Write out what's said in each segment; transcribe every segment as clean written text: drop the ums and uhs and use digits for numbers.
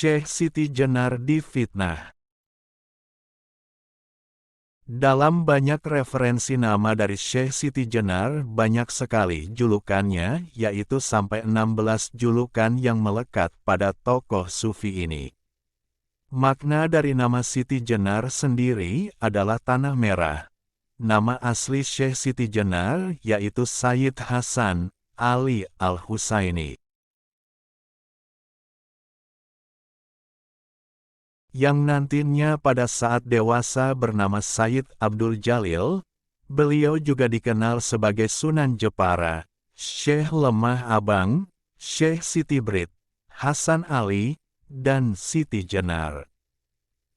Syekh Siti Jenar difitnah. Dalam banyak referensi nama dari Syekh Siti Jenar, banyak sekali julukannya, yaitu sampai 16 julukan yang melekat pada tokoh sufi ini. Makna dari nama Siti Jenar sendiri adalah tanah merah. Nama asli Syekh Siti Jenar yaitu Sayyid Hasan Ali Al-Husaini, yang nantinya pada saat dewasa bernama Sayyid Abdul Jalil. Beliau juga dikenal sebagai Sunan Jepara, Syekh Lemah Abang, Syekh Siti Brit, Hasan Ali, dan Siti Jenar.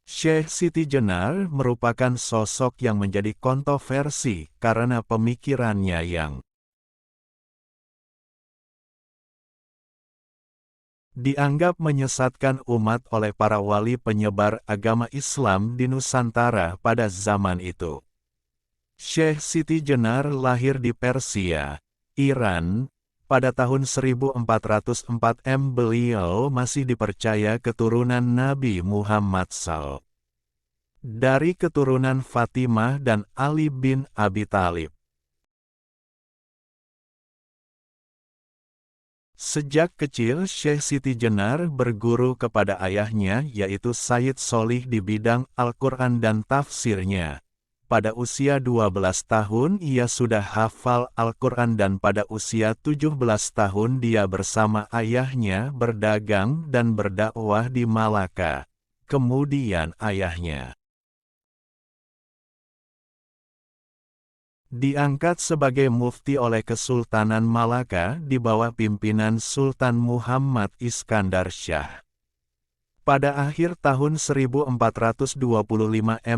Syekh Siti Jenar merupakan sosok yang menjadi kontroversi karena pemikirannya yang dianggap menyesatkan umat oleh para wali penyebar agama Islam di Nusantara pada zaman itu. Syekh Siti Jenar lahir di Persia, Iran, pada tahun 1404 Beliau masih dipercaya keturunan Nabi Muhammad SAW. Dari keturunan Fatimah dan Ali bin Abi Thalib. Sejak kecil Syekh Siti Jenar berguru kepada ayahnya yaitu Sayyid Solih di bidang Al-Quran dan tafsirnya. Pada usia 12 tahun ia sudah hafal Al-Quran dan pada usia 17 tahun dia bersama ayahnya berdagang dan berdakwah di Malaka. Kemudian ayahnya diangkat sebagai mufti oleh Kesultanan Malaka di bawah pimpinan Sultan Muhammad Iskandar Shah. Pada akhir tahun 1425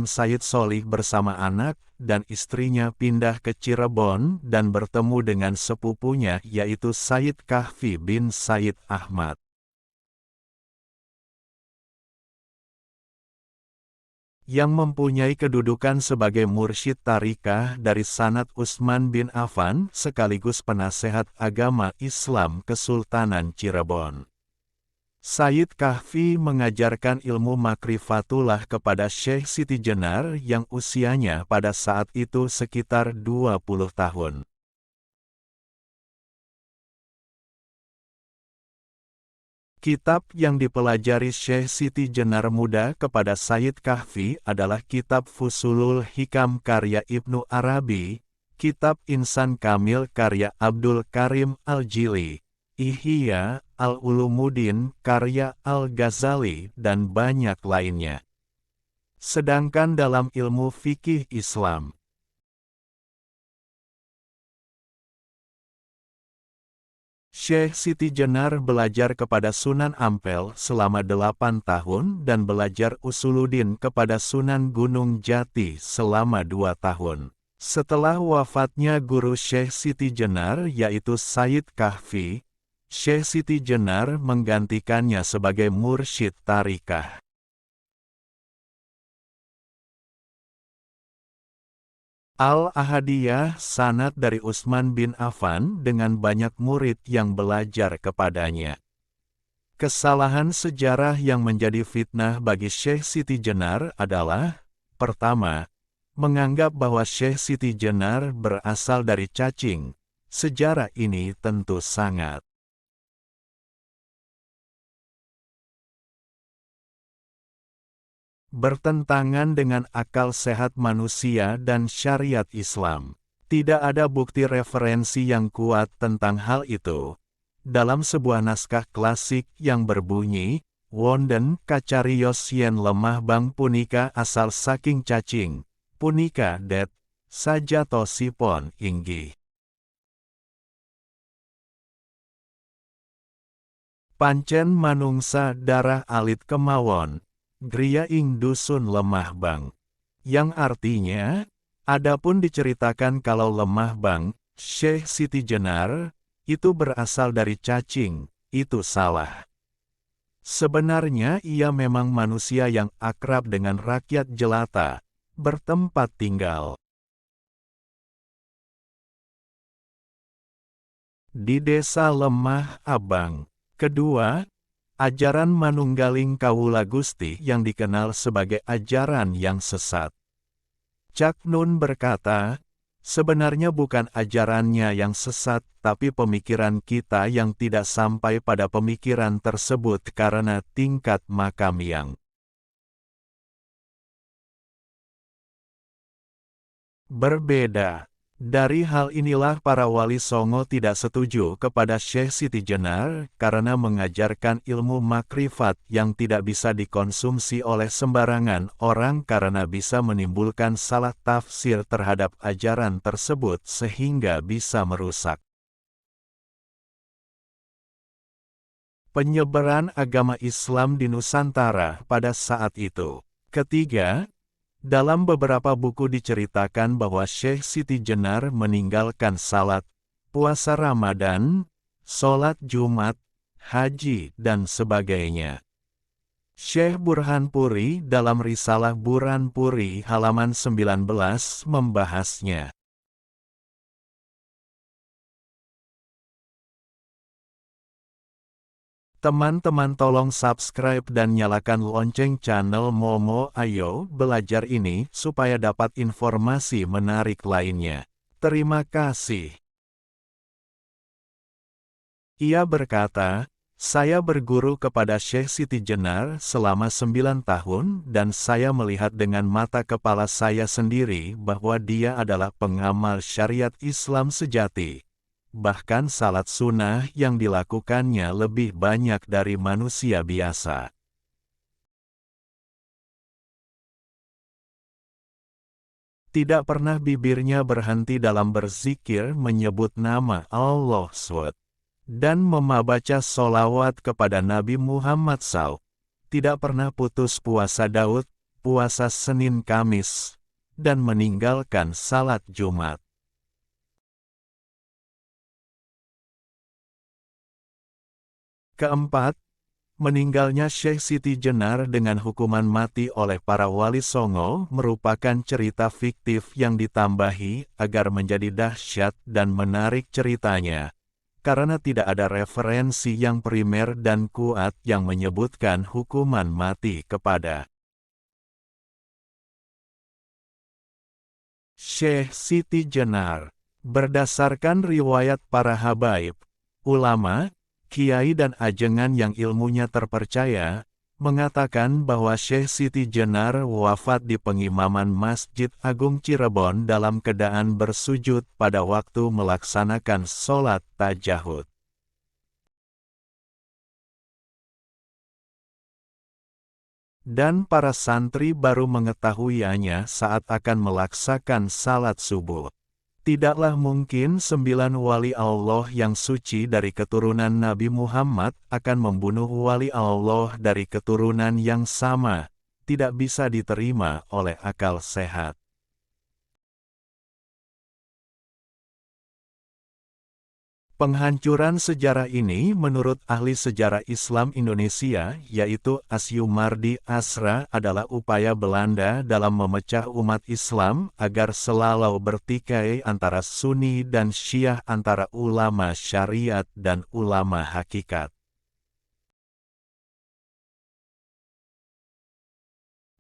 Sayyid Solih bersama anak dan istrinya pindah ke Cirebon dan bertemu dengan sepupunya yaitu Sayyid Kahfi bin Sayyid Ahmad. Yang mempunyai kedudukan sebagai mursyid tarikah dari sanad Utsman bin Affan sekaligus penasehat agama Islam Kesultanan Cirebon. Sayyid Kahfi mengajarkan ilmu makrifatullah kepada Syekh Siti Jenar yang usianya pada saat itu sekitar 20 tahun. Kitab yang dipelajari Syekh Siti Jenar muda kepada Sayyid Kahfi adalah Kitab Fusulul Hikam karya Ibnu Arabi, Kitab Insan Kamil karya Abdul Karim Al-Jili, Ihya Al-Ulumuddin karya Al-Ghazali, dan banyak lainnya. Sedangkan dalam ilmu fikih Islam, Syekh Siti Jenar belajar kepada Sunan Ampel selama 8 tahun dan belajar Usuluddin kepada Sunan Gunung Jati selama 2 tahun. Setelah wafatnya guru Syekh Siti Jenar yaitu Sayyid Kahfi, Syekh Siti Jenar menggantikannya sebagai mursyid tarikah. Al-Ahadiyah sanad dari Utsman bin Affan dengan banyak murid yang belajar kepadanya. Kesalahan sejarah yang menjadi fitnah bagi Syekh Siti Jenar adalah, pertama, menganggap bahwa Syekh Siti Jenar berasal dari cacing. Sejarah ini tentu sangat bertentangan dengan akal sehat manusia dan syariat Islam. Tidak ada bukti referensi yang kuat tentang hal itu. Dalam sebuah naskah klasik yang berbunyi, Wonden kacarios yen lemah bang punika asal saking cacing, punika det, sajatosipun inggih. Pancen manungsa darah alit kemawon, griya ing dusun lemah bang. Yang artinya, adapun diceritakan kalau lemah bang, Syekh Siti Jenar, itu berasal dari cacing, itu salah. Sebenarnya ia memang manusia yang akrab dengan rakyat jelata, bertempat tinggal di desa Lemah Abang. Kedua, Ajaran manunggaling Kawula Gusti yang dikenal sebagai ajaran yang sesat. Cak Nun berkata, sebenarnya bukan ajarannya yang sesat, tapi pemikiran kita yang tidak sampai pada pemikiran tersebut karena tingkat makam yang berbeda. Dari hal inilah para wali songo tidak setuju kepada Syekh Siti Jenar karena mengajarkan ilmu makrifat yang tidak bisa dikonsumsi oleh sembarangan orang karena bisa menimbulkan salah tafsir terhadap ajaran tersebut sehingga bisa merusak penyebaran agama Islam di Nusantara pada saat itu. Ketiga, dalam beberapa buku diceritakan bahwa Syekh Siti Jenar meninggalkan salat, puasa Ramadan, sholat Jumat, haji, dan sebagainya. Syekh Burhanpuri dalam risalah Burhanpuri halaman 19 membahasnya. Teman-teman tolong subscribe dan nyalakan lonceng channel Momo Ayo Belajar ini supaya dapat informasi menarik lainnya. Terima kasih. Ia berkata, saya berguru kepada Syekh Siti Jenar selama 9 tahun dan saya melihat dengan mata kepala saya sendiri bahwa dia adalah pengamal syariat Islam sejati. Bahkan salat sunnah yang dilakukannya lebih banyak dari manusia biasa. Tidak pernah bibirnya berhenti dalam berzikir menyebut nama Allah SWT dan membaca sholawat kepada Nabi Muhammad SAW. Tidak pernah putus puasa Daud, puasa Senin Kamis, dan meninggalkan salat Jumat. Keempat, meninggalnya Syekh Siti Jenar dengan hukuman mati oleh para wali songo merupakan cerita fiktif yang ditambahi agar menjadi dahsyat dan menarik ceritanya, karena tidak ada referensi yang primer dan kuat yang menyebutkan hukuman mati kepada Syekh Siti Jenar. Berdasarkan riwayat para habaib, ulama, kiai dan ajengan yang ilmunya terpercaya, mengatakan bahwa Syekh Siti Jenar wafat di pengimaman Masjid Agung Cirebon dalam keadaan bersujud pada waktu melaksanakan sholat tahajud. Dan para santri baru mengetahuinya saat akan melaksanakan salat subuh. Tidaklah mungkin 9 wali Allah yang suci dari keturunan Nabi Muhammad akan membunuh wali Allah dari keturunan yang sama, tidak bisa diterima oleh akal sehat. Penghancuran sejarah ini menurut ahli sejarah Islam Indonesia, yaitu Asyumardi Asra, adalah upaya Belanda dalam memecah umat Islam agar selalu bertikai antara Sunni dan Syiah, antara ulama syariat dan ulama hakikat.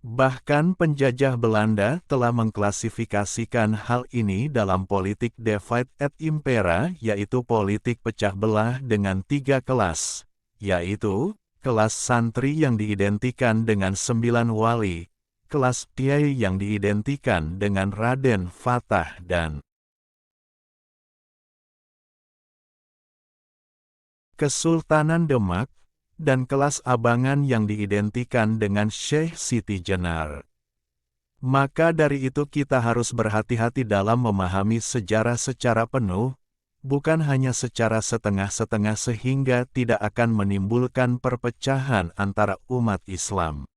Bahkan penjajah Belanda telah mengklasifikasikan hal ini dalam politik divide et impera, yaitu politik pecah belah dengan 3 kelas, yaitu kelas santri yang diidentikan dengan 9 wali, kelas kiai yang diidentikan dengan Raden Fatah dan Kesultanan Demak, dan kelas abangan yang diidentikan dengan Syekh Siti Jenar. Maka dari itu kita harus berhati-hati dalam memahami sejarah secara penuh, bukan hanya secara setengah-setengah sehingga tidak akan menimbulkan perpecahan antara umat Islam.